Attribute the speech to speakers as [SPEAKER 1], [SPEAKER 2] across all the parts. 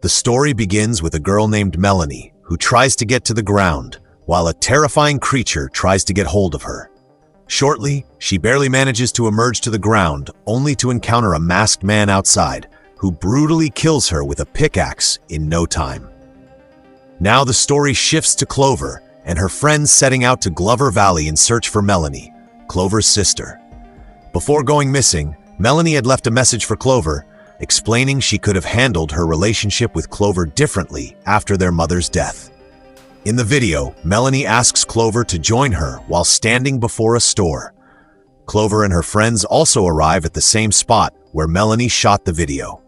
[SPEAKER 1] The story begins with a girl named Melanie who tries to get to the ground, while a terrifying creature tries to get hold of her. Shortly, she barely manages to emerge to the ground, only to encounter a masked man outside, who brutally kills her with a pickaxe in no time. Now the story shifts to Clover and her friends setting out to Glover Valley in search for Melanie, Clover's sister. Before going missing, Melanie had left a message for Clover, explaining she could have handled her relationship with Clover differently after their mother's death. In the video, Melanie asks Clover to join her while standing before a store. Clover and her friends also arrive at the same spot where Melanie shot the video.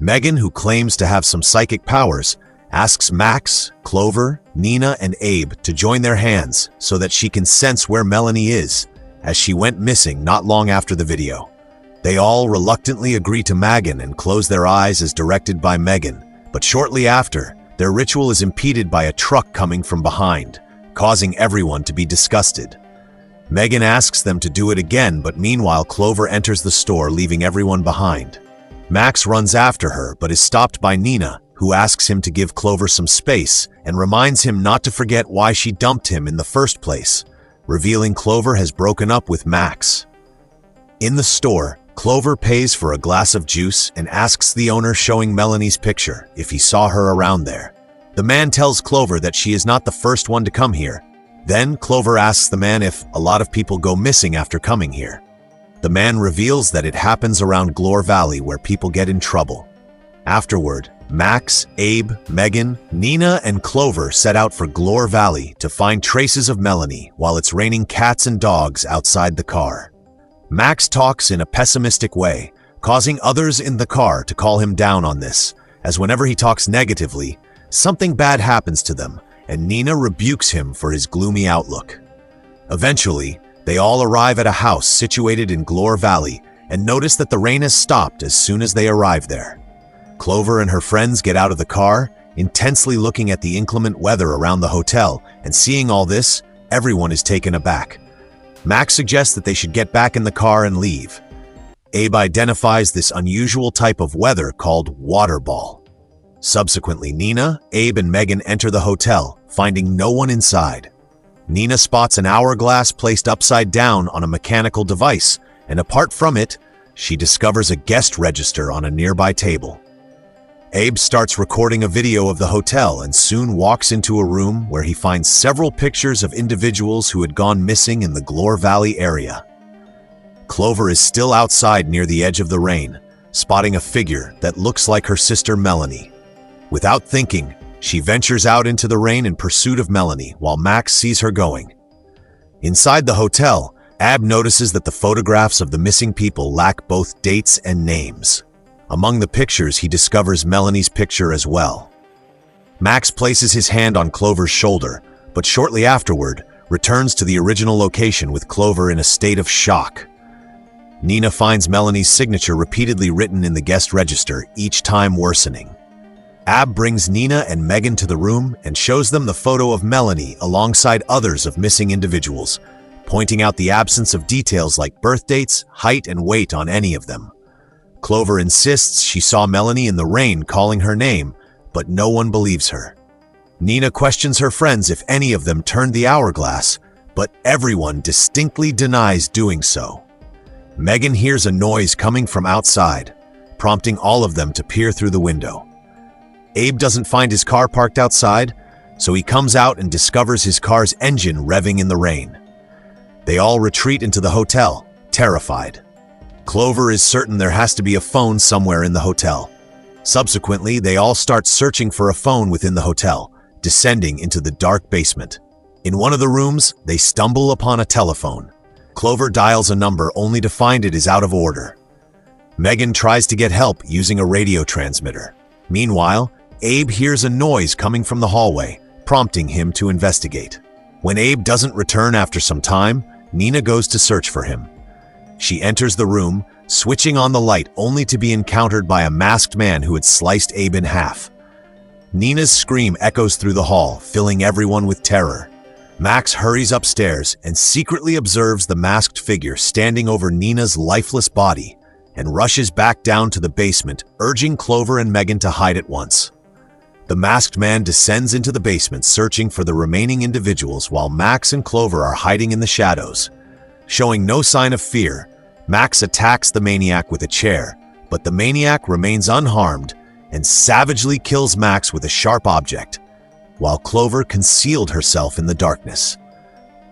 [SPEAKER 1] Megan, who claims to have some psychic powers, asks Max, Clover, Nina, and Abe to join their hands so that she can sense where Melanie is, as she went missing not long after the video. They all reluctantly agree to Megan and close their eyes as directed by Megan, but shortly after, their ritual is impeded by a truck coming from behind, causing everyone to be disgusted. Megan asks them to do it again, but meanwhile Clover enters the store, leaving everyone behind. Max runs after her, but is stopped by Nina, who asks him to give Clover some space and reminds him not to forget why she dumped him in the first place, revealing Clover has broken up with Max. In the store, Clover pays for a glass of juice and asks the owner showing Melanie's picture if he saw her around there. The man tells Clover that she is not the first one to come here. Then Clover asks the man if a lot of people go missing after coming here. The man reveals that it happens around Glover Valley where people get in trouble. Afterward, Max, Abe, Megan, Nina, and Clover set out for Glover Valley to find traces of Melanie while it's raining cats and dogs outside the car. Max talks in a pessimistic way, causing others in the car to call him down on this, as whenever he talks negatively, something bad happens to them, and Nina rebukes him for his gloomy outlook. Eventually, they all arrive at a house situated in Glover Valley and notice that the rain has stopped as soon as they arrive there. Clover and her friends get out of the car, intensely looking at the inclement weather around the hotel, and seeing all this, everyone is taken aback. Max suggests that they should get back in the car and leave. Abe identifies this unusual type of weather called waterball. Subsequently, Nina, Abe, and Megan enter the hotel, finding no one inside. Nina spots an hourglass placed upside down on a mechanical device, and apart from it, she discovers a guest register on a nearby table. Abe starts recording a video of the hotel and soon walks into a room where he finds several pictures of individuals who had gone missing in the Glover Valley area. Clover is still outside near the edge of the rain, spotting a figure that looks like her sister Melanie. Without thinking, she ventures out into the rain in pursuit of Melanie while Max sees her going. Inside the hotel, Abe notices that the photographs of the missing people lack both dates and names. Among the pictures, he discovers Melanie's picture as well. Max places his hand on Clover's shoulder, but shortly afterward, returns to the original location with Clover in a state of shock. Nina finds Melanie's signature repeatedly written in the guest register, each time worsening. Abe brings Nina and Megan to the room and shows them the photo of Melanie alongside others of missing individuals, pointing out the absence of details like birth dates, height, and weight on any of them. Clover insists she saw Melanie in the rain calling her name, but no one believes her. Nina questions her friends if any of them turned the hourglass, but everyone distinctly denies doing so. Megan hears a noise coming from outside, prompting all of them to peer through the window. Abe doesn't find his car parked outside, so he comes out and discovers his car's engine revving in the rain. They all retreat into the hotel, terrified. Clover is certain there has to be a phone somewhere in the hotel. Subsequently, they all start searching for a phone within the hotel, descending into the dark basement. In one of the rooms, they stumble upon a telephone. Clover dials a number only to find it is out of order. Megan tries to get help using a radio transmitter. Meanwhile, Abe hears a noise coming from the hallway, prompting him to investigate. When Abe doesn't return after some time, Nina goes to search for him. She enters the room, switching on the light only to be encountered by a masked man who had sliced Abe in half. Nina's scream echoes through the hall, filling everyone with terror. Max hurries upstairs and secretly observes the masked figure standing over Nina's lifeless body and rushes back down to the basement, urging Clover and Megan to hide at once. The masked man descends into the basement searching for the remaining individuals while Max and Clover are hiding in the shadows. Showing no sign of fear, Max attacks the maniac with a chair, but the maniac remains unharmed and savagely kills Max with a sharp object, while Clover concealed herself in the darkness.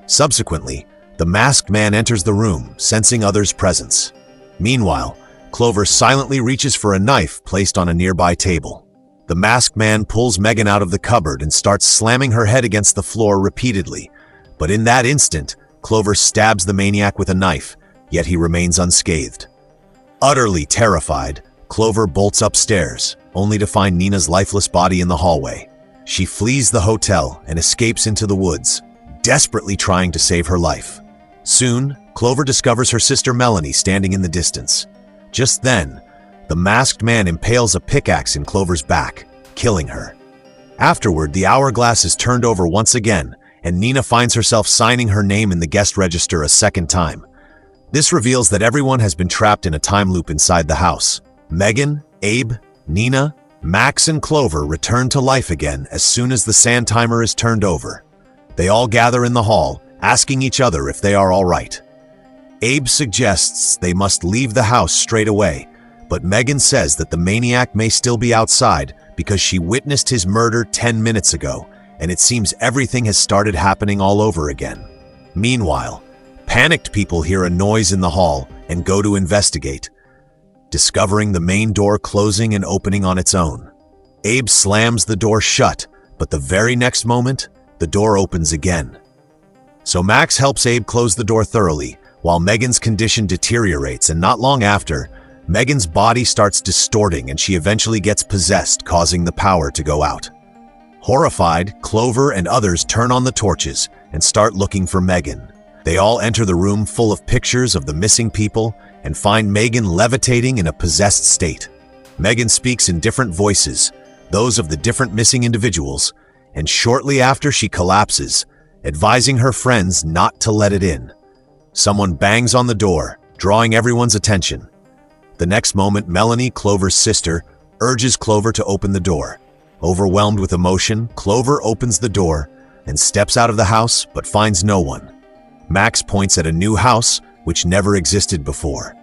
[SPEAKER 1] Subsequently, the masked man enters the room, sensing others' presence. Meanwhile, Clover silently reaches for a knife placed on a nearby table. The masked man pulls Megan out of the cupboard and starts slamming her head against the floor repeatedly, but in that instant, Clover stabs the maniac with a knife, yet he remains unscathed. Utterly terrified, Clover bolts upstairs, only to find Nina's lifeless body in the hallway. She flees the hotel and escapes into the woods, desperately trying to save her life. Soon, Clover discovers her sister Melanie standing in the distance. Just then, the masked man impales a pickaxe in Clover's back, killing her. Afterward, the hourglass is turned over once again, and Nina finds herself signing her name in the guest register a second time. This reveals that everyone has been trapped in a time loop inside the house. Megan, Abe, Nina, Max, and Clover return to life again as soon as the sand timer is turned over. They all gather in the hall, asking each other if they are all right. Abe suggests they must leave the house straight away, but Megan says that the maniac may still be outside because she witnessed his murder 10 minutes ago, and it seems everything has started happening all over again. Meanwhile, panicked people hear a noise in the hall and go to investigate, discovering the main door closing and opening on its own. Abe slams the door shut, but the very next moment, the door opens again. So Max helps Abe close the door thoroughly, while Megan's condition deteriorates, and not long after, Megan's body starts distorting and she eventually gets possessed, causing the power to go out. Horrified, Clover and others turn on the torches and start looking for Megan. They all enter the room full of pictures of the missing people and find Megan levitating in a possessed state. Megan speaks in different voices, those of the different missing individuals, and shortly after she collapses, advising her friends not to let it in. Someone bangs on the door, drawing everyone's attention. The next moment, Melanie, Clover's sister, urges Clover to open the door. Overwhelmed with emotion, Clover opens the door and steps out of the house but finds no one. Max points at a new house which never existed before.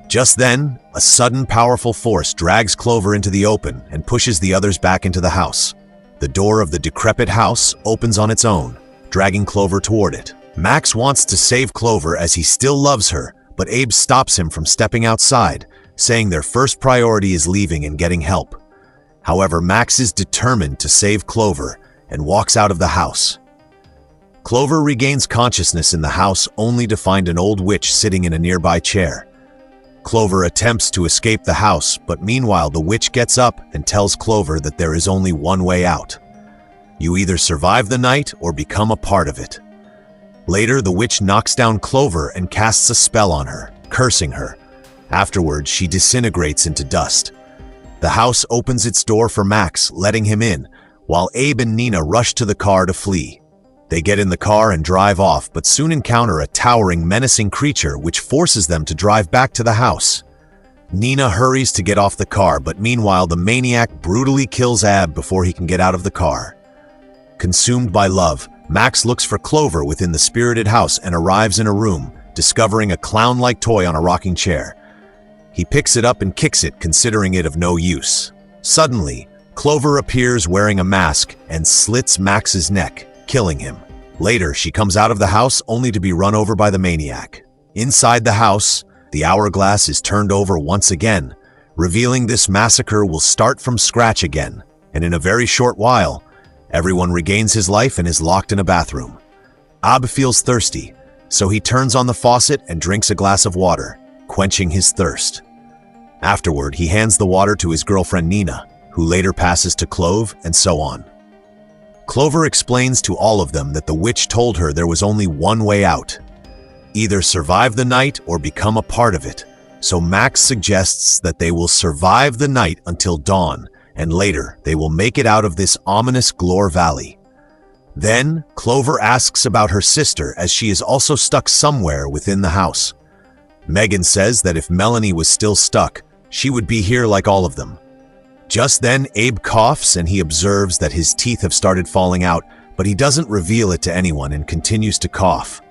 [SPEAKER 1] Just then, a sudden powerful force drags Clover into the open and pushes the others back into the house. The door of the decrepit house opens on its own, dragging Clover toward it. Max wants to save Clover as he still loves her, but Abe stops him from stepping outside, saying their first priority is leaving and getting help. However, Max is determined to save Clover and walks out of the house. Clover regains consciousness in the house only to find an old witch sitting in a nearby chair. Clover attempts to escape the house, but meanwhile the witch gets up and tells Clover that there is only one way out. You either survive the night or become a part of it. Later, the witch knocks down Clover and casts a spell on her, cursing her. Afterwards, she disintegrates into dust. The house opens its door for Max, letting him in, while Abe and Nina rush to the car to flee. They get in the car and drive off, but soon encounter a towering, menacing creature which forces them to drive back to the house. Nina hurries to get off the car, but meanwhile the maniac brutally kills Abe before he can get out of the car. Consumed by love, Max looks for Clover within the spirited house and arrives in a room, discovering a clown-like toy on a rocking chair. He picks it up and kicks it, considering it of no use. Suddenly, Clover appears wearing a mask and slits Max's neck, killing him. Later, she comes out of the house only to be run over by the maniac. Inside the house, the hourglass is turned over once again, revealing this massacre will start from scratch again, and in a very short while, everyone regains his life and is locked in a bathroom. Abe feels thirsty, so he turns on the faucet and drinks a glass of water, quenching his thirst. Afterward, he hands the water to his girlfriend Nina, who later passes to Clove, and so on. Clover explains to all of them that the witch told her there was only one way out. Either survive the night or become a part of it, so Max suggests that they will survive the night until dawn, and later they will make it out of this ominous Glore Valley. Then, Clover asks about her sister as she is also stuck somewhere within the house. Megan says that if Melanie was still stuck, she would be here like all of them. Just then, Abe coughs and he observes that his teeth have started falling out, but he doesn't reveal it to anyone and continues to cough,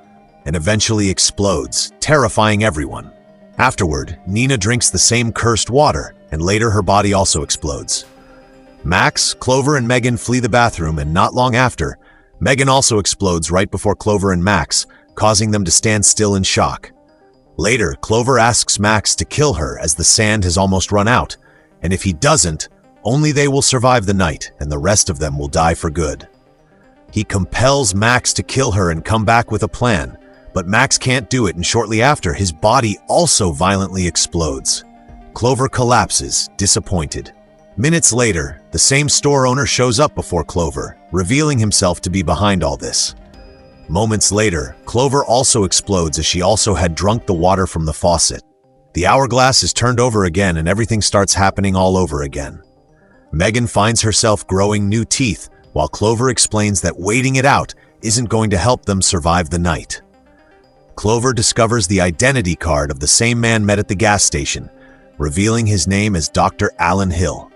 [SPEAKER 1] and eventually explodes, terrifying everyone. Afterward, Nina drinks the same cursed water, and later her body also explodes. Max, Clover, and Megan flee the bathroom, and not long after, Megan also explodes right before Clover and Max, causing them to stand still in shock. Later, Clover asks Max to kill her as the sand has almost run out, and if he doesn't, only they will survive the night and the rest of them will die for good. He compels Max to kill her and come back with a plan, but Max can't do it, and shortly after, his body also violently explodes. Clover collapses, disappointed. Minutes later, the same store owner shows up before Clover, revealing himself to be behind all this. Moments later, Clover also explodes as she also had drunk the water from the faucet. The hourglass is turned over again and everything starts happening all over again. Megan finds herself growing new teeth, while Clover explains that waiting it out isn't going to help them survive the night. Clover discovers the identity card of the same man met at the gas station, revealing his name as Dr. Alan Hill.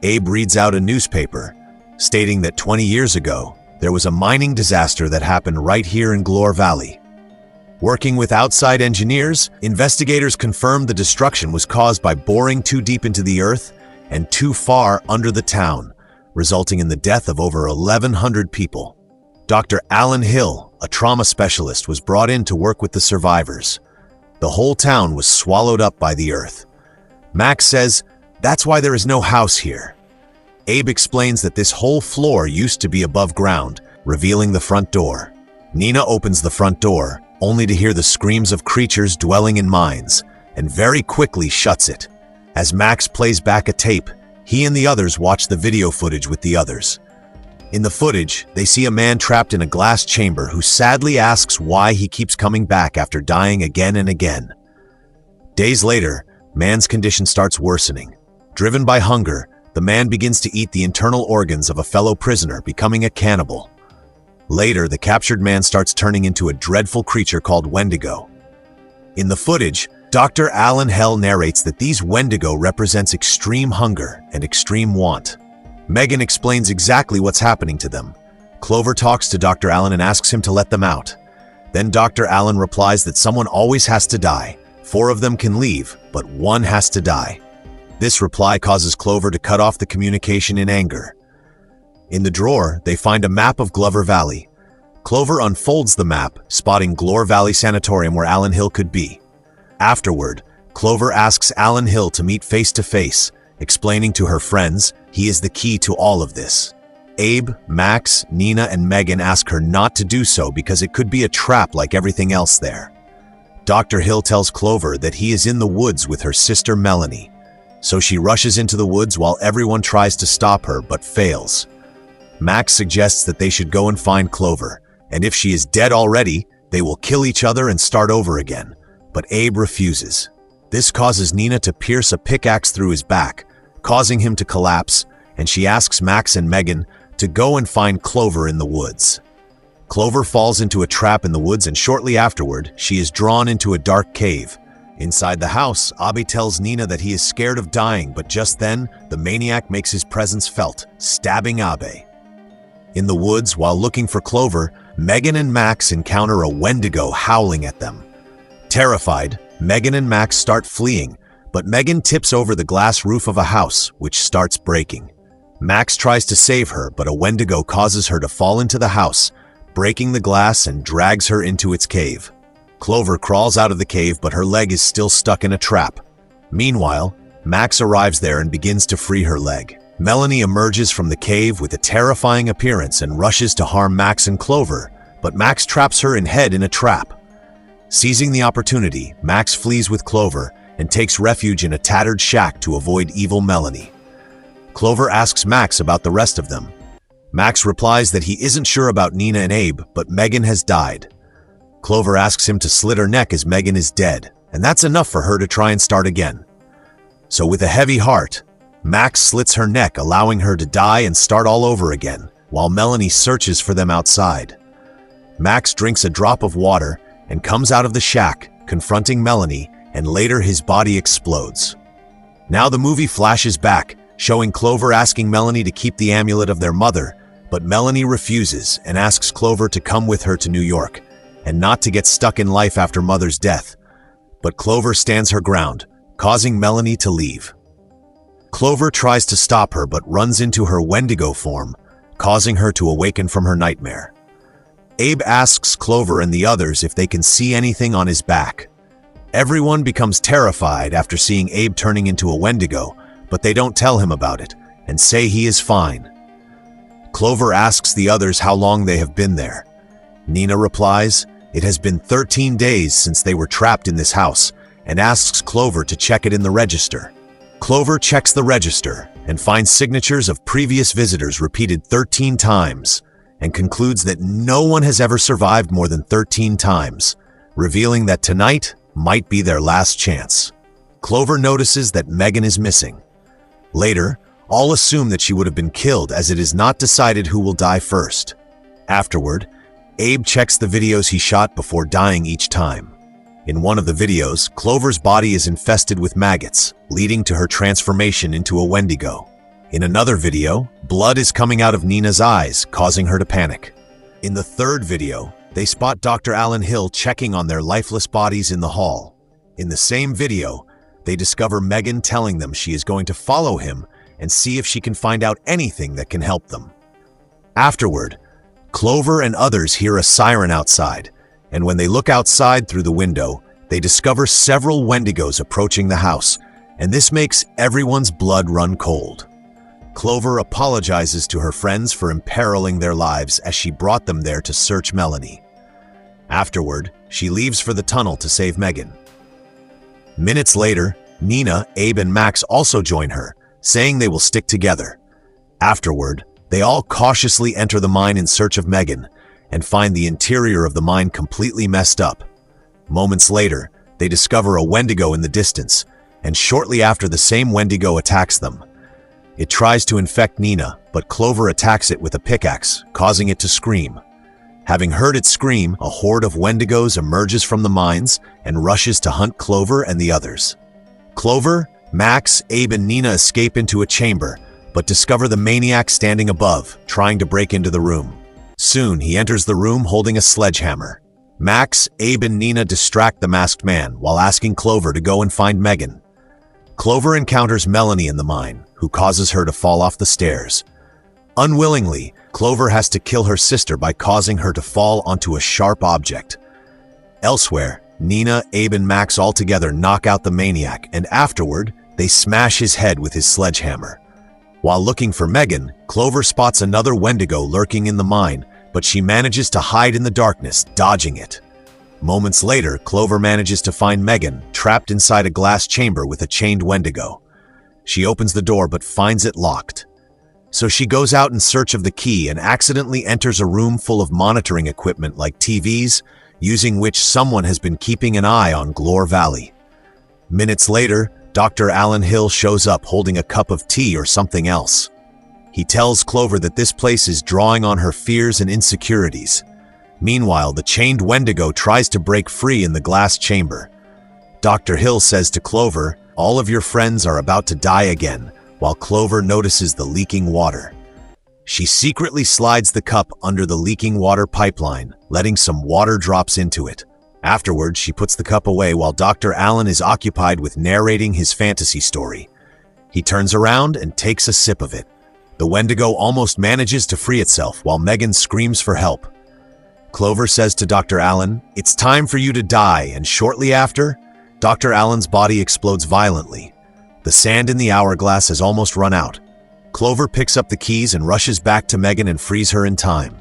[SPEAKER 1] Abe reads out a newspaper, stating that 20 years ago, there was a mining disaster that happened right here in Glore Valley. Working with outside engineers, investigators confirmed the destruction was caused by boring too deep into the earth and too far under the town, resulting in the death of over 1,100 people. Dr. Alan Hill, a trauma specialist, was brought in to work with the survivors. The whole town was swallowed up by the earth. Max says, "That's why there is no house here." Abe explains that this whole floor used to be above ground, revealing the front door. Nina opens the front door, only to hear the screams of creatures dwelling in mines, and very quickly shuts it. As Max plays back a tape, he and the others watch the video footage with the others. In the footage, they see a man trapped in a glass chamber who sadly asks why he keeps coming back after dying again and again. Days later, man's condition starts worsening. Driven by hunger, the man begins to eat the internal organs of a fellow prisoner, becoming a cannibal. Later, the captured man starts turning into a dreadful creature called Wendigo. In the footage, Dr. Alan Hill narrates that these Wendigo represents extreme hunger and extreme want. Megan explains exactly what's happening to them. Clover talks to Dr. Alan and asks him to let them out. Then Dr. Alan replies that someone always has to die. 4 of them can leave, but 1 has to die. This reply causes Clover to cut off the communication in anger. In the drawer, they find a map of Glover Valley. Clover unfolds the map, spotting Glore Valley Sanatorium where Alan Hill could be. Afterward, Clover asks Alan Hill to meet face to face, explaining to her friends he is the key to all of this. Abe, Max, Nina, and Megan ask her not to do so because it could be a trap like everything else there. Dr. Hill tells Clover that he is in the woods with her sister Melanie, so she rushes into the woods while everyone tries to stop her but fails. Max suggests that they should go and find Clover, and if she is dead already, they will kill each other and start over again, but Abe refuses. This causes Nina to pierce a pickaxe through his back, causing him to collapse, and she asks Max and Megan to go and find Clover in the woods. Clover falls into a trap in the woods, and shortly afterward, she is drawn into a dark cave. Inside the house, Abe tells Nina that he is scared of dying, but just then, the maniac makes his presence felt, stabbing Abe. In the woods, while looking for Clover, Megan and Max encounter a Wendigo howling at them. Terrified, Megan and Max start fleeing, but Megan tips over the glass roof of a house, which starts breaking. Max tries to save her, but a Wendigo causes her to fall into the house, breaking the glass and drags her into its cave. Clover crawls out of the cave, but her leg is still stuck in a trap. Meanwhile, Max arrives there and begins to free her leg. Melanie emerges from the cave with a terrifying appearance and rushes to harm Max and Clover, but Max traps her in a trap. Seizing the opportunity, Max flees with Clover and takes refuge in a tattered shack to avoid evil Melanie. Clover asks Max about the rest of them. Max replies that he isn't sure about Nina and Abe, but Megan has died. Clover asks him to slit her neck as Megan is dead, and that's enough for her to try and start again. So with a heavy heart, Max slits her neck, allowing her to die and start all over again, while Melanie searches for them outside. Max drinks a drop of water and comes out of the shack, confronting Melanie, and later his body explodes. Now the movie flashes back, showing Clover asking Melanie to keep the amulet of their mother, but Melanie refuses and asks Clover to come with her to New York and not to get stuck in life after Mother's death. But Clover stands her ground, causing Melanie to leave. Clover tries to stop her but runs into her Wendigo form, causing her to awaken from her nightmare. Abe asks Clover and the others if they can see anything on his back. Everyone becomes terrified after seeing Abe turning into a Wendigo, but they don't tell him about it and say he is fine. Clover asks the others how long they have been there. Nina replies, it has been 13 days since they were trapped in this house, and asks Clover to check it in the register. Clover checks the register and finds signatures of previous visitors repeated 13 times, and concludes that no one has ever survived more than 13 times, revealing that tonight might be their last chance. Clover notices that Megan is missing. Later, all assume that she would have been killed as it is not decided who will die first. Afterward, Abe checks the videos he shot before dying each time. In one of the videos, Clover's body is infested with maggots, leading to her transformation into a Wendigo. In another video, blood is coming out of Nina's eyes, causing her to panic. In the third video, they spot Dr. Alan Hill checking on their lifeless bodies in the hall. In the same video, they discover Megan telling them she is going to follow him and see if she can find out anything that can help them. Afterward, Clover and others hear a siren outside, and when they look outside through the window, they discover several Wendigos approaching the house, and this makes everyone's blood run cold. Clover apologizes to her friends for imperiling their lives as she brought them there to search Melanie. Afterward, she leaves for the tunnel to save Megan. Minutes later, Nina, Abe, and Max also join her, saying they will stick together. Afterward, they all cautiously enter the mine in search of Megan and find the interior of the mine completely messed up. Moments later, they discover a Wendigo in the distance, and shortly after the same Wendigo attacks them. It tries to infect Nina, but Clover attacks it with a pickaxe, causing it to scream. Having heard it scream, a horde of Wendigos emerges from the mines and rushes to hunt Clover and the others. Clover, Max, Abe, and Nina escape into a chamber, but discover the maniac standing above, trying to break into the room. Soon, he enters the room holding a sledgehammer. Max, Abe, and Nina distract the masked man while asking Clover to go and find Megan. Clover encounters Melanie in the mine, who causes her to fall off the stairs. Unwillingly, Clover has to kill her sister by causing her to fall onto a sharp object. Elsewhere, Nina, Abe, and Max all together knock out the maniac, and afterward, they smash his head with his sledgehammer. While looking for Megan, Clover spots another Wendigo lurking in the mine, but she manages to hide in the darkness, dodging it. Moments later, Clover manages to find Megan, trapped inside a glass chamber with a chained Wendigo. She opens the door but finds it locked. So she goes out in search of the key and accidentally enters a room full of monitoring equipment like TVs, using which someone has been keeping an eye on Glore Valley. Minutes later, Dr. Alan Hill shows up holding a cup of tea or something else. He tells Clover that this place is drawing on her fears and insecurities. Meanwhile, the chained Wendigo tries to break free in the glass chamber. Dr. Hill says to Clover, "All of your friends are about to die again," while Clover notices the leaking water. She secretly slides the cup under the leaking water pipeline, letting some water drops into it. Afterwards, she puts the cup away while Dr. Allen is occupied with narrating his fantasy story. He turns around and takes a sip of it. The Wendigo almost manages to free itself while Megan screams for help. Clover says to Dr. Allen, "It's time for you to die," and shortly after, Dr. Allen's body explodes violently. The sand in the hourglass has almost run out. Clover picks up the keys and rushes back to Megan and frees her in time.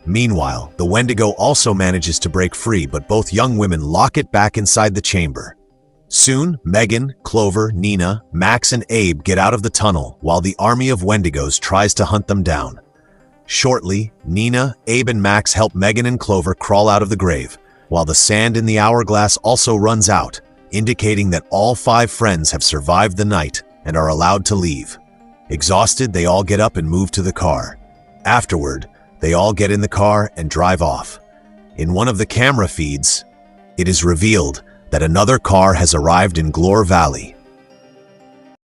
[SPEAKER 1] Meanwhile, the Wendigo also manages to break free, but both young women lock it back inside the chamber. Soon, Megan, Clover, Nina, Max, and Abe get out of the tunnel while the army of Wendigos tries to hunt them down. Shortly, Nina, Abe, and Max help Megan and Clover crawl out of the grave, while the sand in the hourglass also runs out, indicating that all 5 friends have survived the night and are allowed to leave. Exhausted, they all get up and move to the car. Afterward, they all get in the car and drive off. In one of the camera feeds, it is revealed that another car has arrived in Glore Valley.